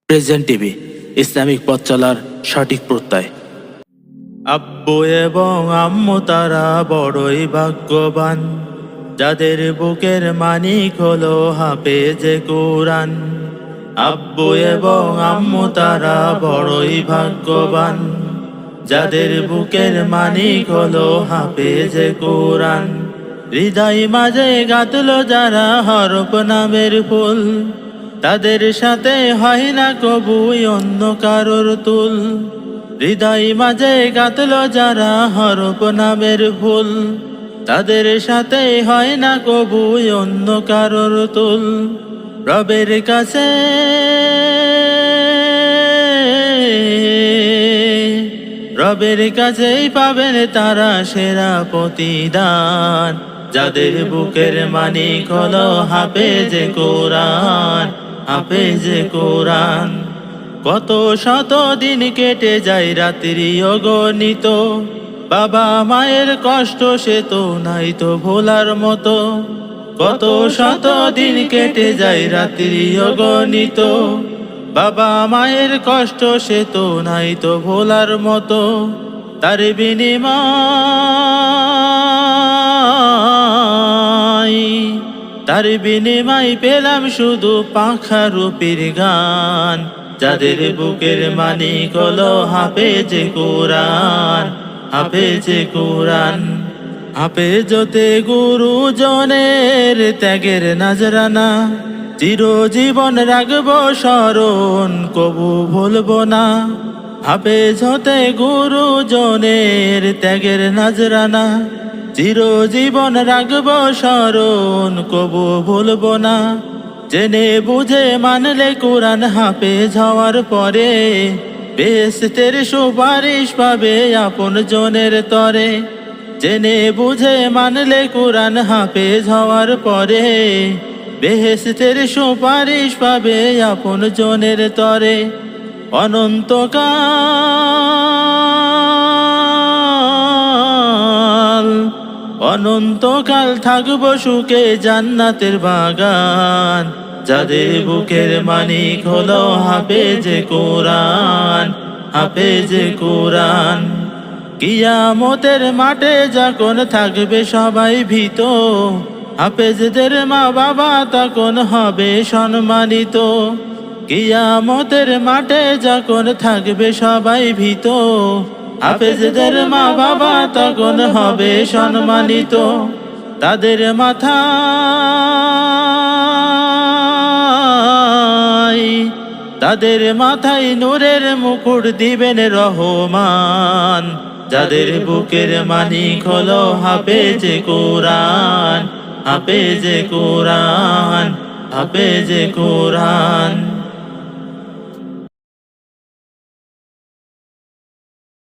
Present TV, Islamic পথ চলার সঠিক প্রত্যয়। আব্বু এবং আম্মু তারা বড়ই ভাগ্যবান, যাদের বুকের মানিক হলো হাফেজে কোরআন। আব্বু এবং আম্মু তারা বড়ই ভাগ্যবান, যাদের বুকের মানিক হলো হাফেজে কোরআন। হৃদয় মাঝে গাঁথলো যারা হরফ নামের ফুল, তাদের সাথে হয় না কবুই অন্য কারোর তুল। হৃদয় মাঝে গাঁথলো যারা হরফ নামের ফুল, তাদের সাথে হয় না কবুই অন্য কারোর তুল। রবের কাছে রবের কাছেই পাবেন তারা সেরা প্রতিদান, যাদের বুকের মানিক হলো হাফেজে কোরআন, হাফেজে কোরআন। কত শত দিন কেটে যায় রাত্রি অগণিত, বাবা মায়ের কষ্ট সে তো নাই তো ভোলার মতো। কত শত দিন কেটে যায় রাত্রি অগণিত, বাবা মায়ের কষ্ট সে তো নাই তো ভোলার মতো। তার বিনিময় পেলাম শুধু পাখারূপীর গান, যাদের বুকের মানিক হলো হাফেজে কোরআন, হাফেজে কোরআন। হাফেজতে গুরুজনের ত্যাগের নজরানা, চিরজীবন রাখবো স্মরণ, কবু ভুলবো না। হাফেজ হতে গুরুজনের ত্যাগের নজরানা, চিরজীবন রাখবো স্মরণ, কবু ভুলবো না। জেনে বুঝে মানলে কোরআন হাফেজ হওয়ার পরে, বেহেশতের সুপারিশ পাবে আপন জনের তরে। জেনে বুঝে মানলে কোরআন হাফেজ হওয়ার পরে, বেহেশতের সুপারিশ পাবে আপন জনের তরে। অনন্তকাল থাকবো সুখে জান্নাতের বাগান, যাদের বুকের মানিক হলো হাফেজে কোরআন, হাফেজে কোরআন। কিয়ামতের মাঠে যখন থাকবে সবাই ভীত, হাফেজদের মা বাবা তখন হবে সম্মানিত। কিয়ামতের মাঠে যখন থাকবে সবাই ভীত, হাফেজদের মা বাবা তখন হবে সম্মানিত। তাদের মাথায় নূরের মুকুট দিবেন রহমান, যাদের বুকের মানিক হলো হাফেজে কোরআন, হাফেজে কোরআন, হাফেজে কোরআন।